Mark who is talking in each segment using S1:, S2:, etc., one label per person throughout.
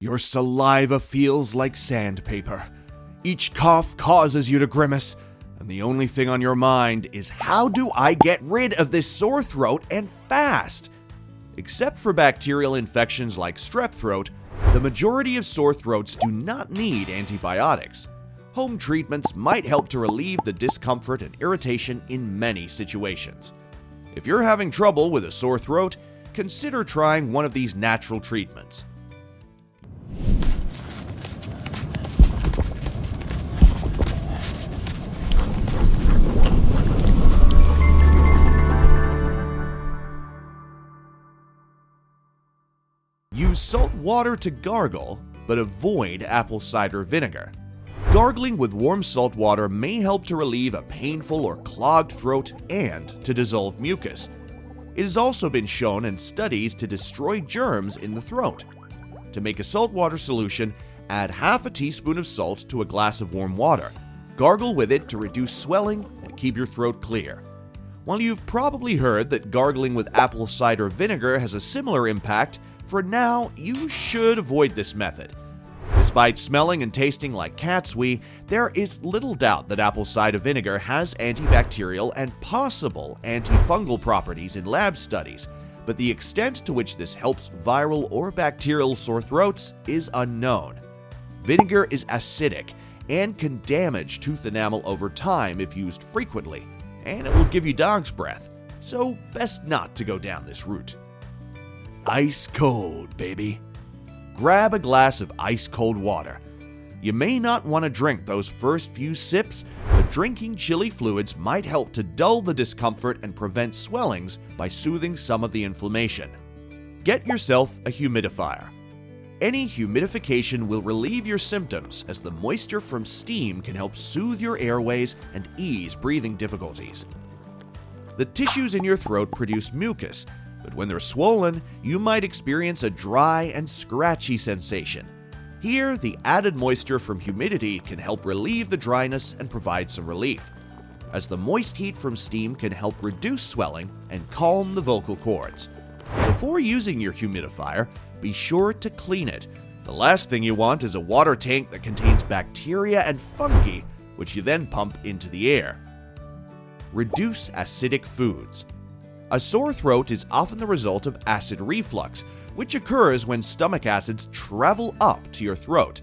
S1: Your saliva feels like sandpaper. Each cough causes you to grimace, and the only thing on your mind is how do I get rid of this sore throat and fast? Except for bacterial infections like strep throat, the majority of sore throats do not need antibiotics. Home treatments might help to relieve the discomfort and irritation in many situations. If you're having trouble with a sore throat, consider trying one of these natural treatments. Use salt water to gargle, but avoid apple cider vinegar. Gargling with warm salt water may help to relieve a painful or clogged throat and to dissolve mucus. It has also been shown in studies to destroy germs in the throat. To make a saltwater solution, add half a teaspoon of salt to a glass of warm water. Gargle with it to reduce swelling and keep your throat clear. While you've probably heard that gargling with apple cider vinegar has a similar impact, for now, you should avoid this method. Despite smelling and tasting like cat's wee, there is little doubt that apple cider vinegar has antibacterial and possible antifungal properties in lab studies, but the extent to which this helps viral or bacterial sore throats is unknown. Vinegar is acidic and can damage tooth enamel over time if used frequently, and it will give you dog's breath, so best not to go down this route. Ice cold, baby. Grab a glass of ice-cold water. You may not want to drink those first few sips, but drinking chilly fluids might help to dull the discomfort and prevent swellings by soothing some of the inflammation. Get yourself a humidifier. Any humidification will relieve your symptoms, as the moisture from steam can help soothe your airways and ease breathing difficulties. The tissues in your throat produce mucus, but when they're swollen, you might experience a dry and scratchy sensation. Here, the added moisture from humidity can help relieve the dryness and provide some relief, as the moist heat from steam can help reduce swelling and calm the vocal cords. Before using your humidifier, be sure to clean it. The last thing you want is a water tank that contains bacteria and fungi, which you then pump into the air. Reduce acidic foods. A sore throat is often the result of acid reflux, which occurs when stomach acids travel up to your throat.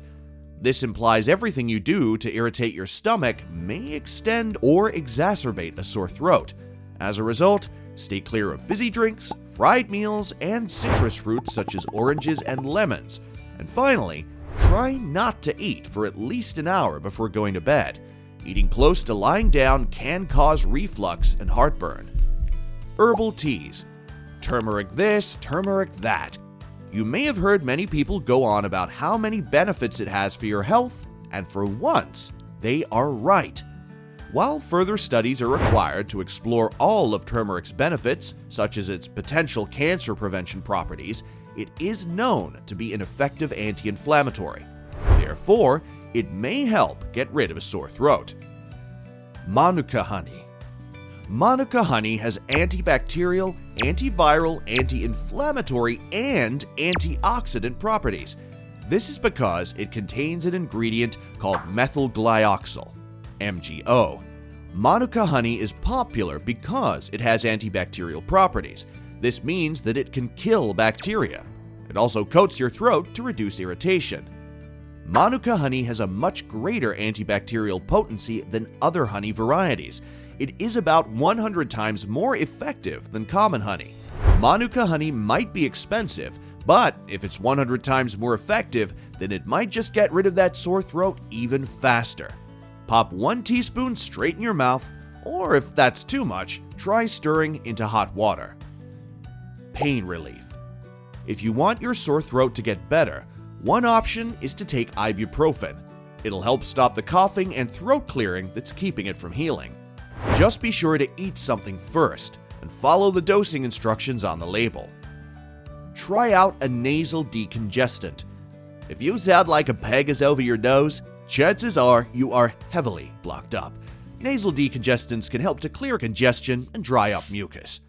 S1: This implies everything you do to irritate your stomach may extend or exacerbate a sore throat. As a result, stay clear of fizzy drinks, fried meals, and citrus fruits such as oranges and lemons. And finally, try not to eat for at least an hour before going to bed. Eating close to lying down can cause reflux and heartburn. Herbal teas. Turmeric this, turmeric that. You may have heard many people go on about how many benefits it has for your health, and for once, they are right. While further studies are required to explore all of turmeric's benefits, such as its potential cancer prevention properties, it is known to be an effective anti-inflammatory. Therefore, it may help get rid of a sore throat. Manuka honey. Manuka honey has antibacterial, antiviral, anti-inflammatory, and antioxidant properties. This is because it contains an ingredient called methyl glyoxal, MgO. Manuka honey is popular because it has antibacterial properties. This means that it can kill bacteria. It also coats your throat to reduce irritation. Manuka honey has a much greater antibacterial potency than other honey varieties. It is about 100 times more effective than common honey. Manuka honey might be expensive, but if it's 100 times more effective, then it might just get rid of that sore throat even faster. Pop 1 teaspoon straight in your mouth, or if that's too much, try stirring into hot water. Pain relief. If you want your sore throat to get better, one option is to take ibuprofen. It'll help stop the coughing and throat clearing that's keeping it from healing. Just be sure to eat something first and follow the dosing instructions on the label. Try out a nasal decongestant. If you sound like a peg is over your nose, chances are you are heavily blocked up. Nasal decongestants can help to clear congestion and dry up mucus.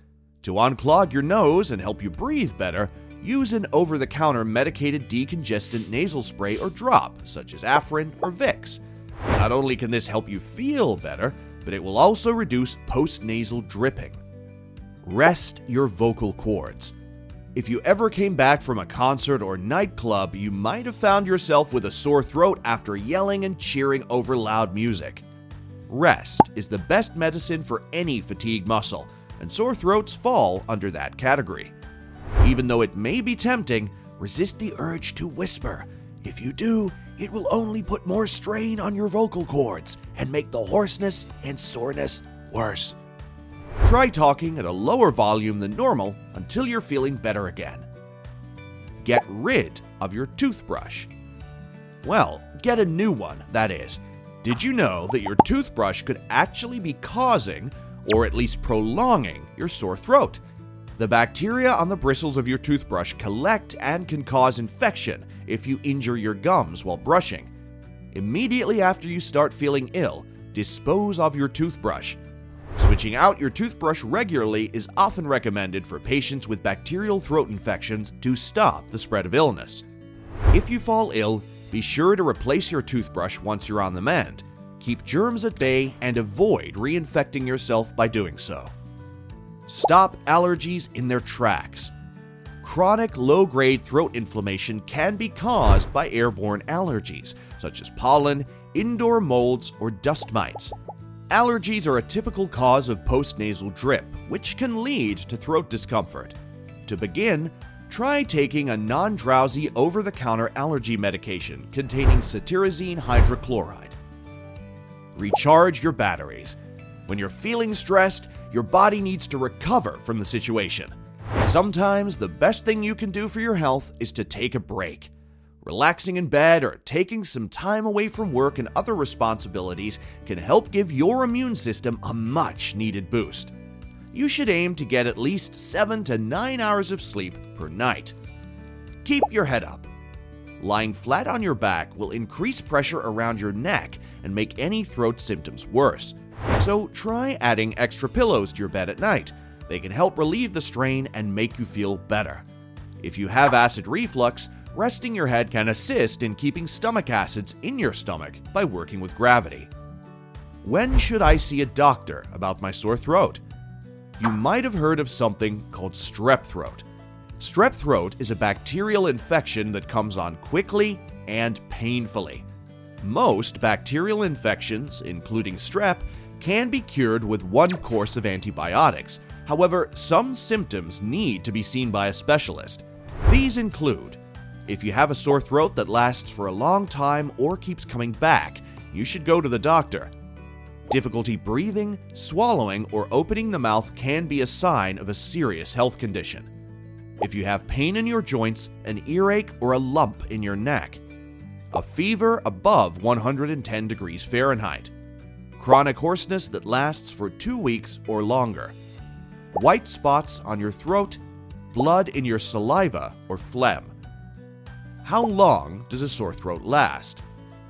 S1: To unclog your nose and help you breathe better, use an over-the-counter medicated decongestant nasal spray or drop, such as Afrin or Vicks. Not only can this help you feel better, but it will also reduce post-nasal dripping. Rest your vocal cords. If you ever came back from a concert or nightclub, you might have found yourself with a sore throat after yelling and cheering over loud music. Rest is the best medicine for any fatigue muscle, and sore throats fall under that category. Even though it may be tempting, resist the urge to whisper. If you do, it will only put more strain on your vocal cords and make the hoarseness and soreness worse. Try talking at a lower volume than normal until you're feeling better again. Get rid of your toothbrush. Well, get a new one, that is. Did you know that your toothbrush could actually be causing, or at least prolonging, your sore throat? The bacteria on the bristles of your toothbrush collect and can cause infection if you injure your gums while brushing. Immediately after you start feeling ill, dispose of your toothbrush. Switching out your toothbrush regularly is often recommended for patients with bacterial throat infections to stop the spread of illness. If you fall ill, be sure to replace your toothbrush once you're on the mend. Keep germs at bay and avoid reinfecting yourself by doing so. Stop allergies in their tracks. Chronic low-grade throat inflammation can be caused by airborne allergies, such as pollen, indoor molds, or dust mites. Allergies are a typical cause of postnasal drip, which can lead to throat discomfort. To begin, try taking a non-drowsy over-the-counter allergy medication containing cetirizine hydrochloride. Recharge your batteries. When you're feeling stressed, your body needs to recover from the situation. Sometimes the best thing you can do for your health is to take a break. Relaxing in bed or taking some time away from work and other responsibilities can help give your immune system a much-needed boost. You should aim to get at least 7 to 9 hours of sleep per night. Keep your head up. Lying flat on your back will increase pressure around your neck and make any throat symptoms worse. So try adding extra pillows to your bed at night. They can help relieve the strain and make you feel better. If you have acid reflux, resting your head can assist in keeping stomach acids in your stomach by working with gravity. When should I see a doctor about my sore throat? You might have heard of something called strep throat. Strep throat is a bacterial infection that comes on quickly and painfully. Most bacterial infections, including strep, can be cured with one course of antibiotics. However, some symptoms need to be seen by a specialist. These include: if you have a sore throat that lasts for a long time or keeps coming back, you should go to the doctor. Difficulty breathing, swallowing, or opening the mouth can be a sign of a serious health condition. If you have pain in your joints, an earache, or a lump in your neck. A fever above 110 degrees Fahrenheit. Chronic hoarseness that lasts for 2 weeks or longer. White spots on your throat, blood in your saliva or phlegm. How long does a sore throat last?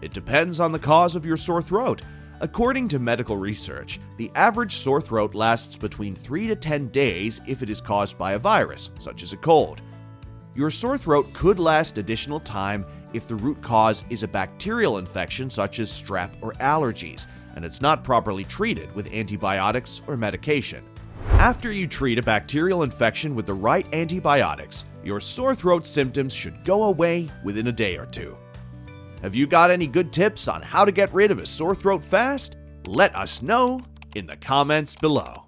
S1: It depends on the cause of your sore throat. According to medical research, the average sore throat lasts between 3 to 10 days if it is caused by a virus, such as a cold. Your sore throat could last additional time if the root cause is a bacterial infection such as strep or allergies, and it's not properly treated with antibiotics or medication. After you treat a bacterial infection with the right antibiotics, your sore throat symptoms should go away within a day or two. Have you got any good tips on how to get rid of a sore throat fast? Let us know in the comments below.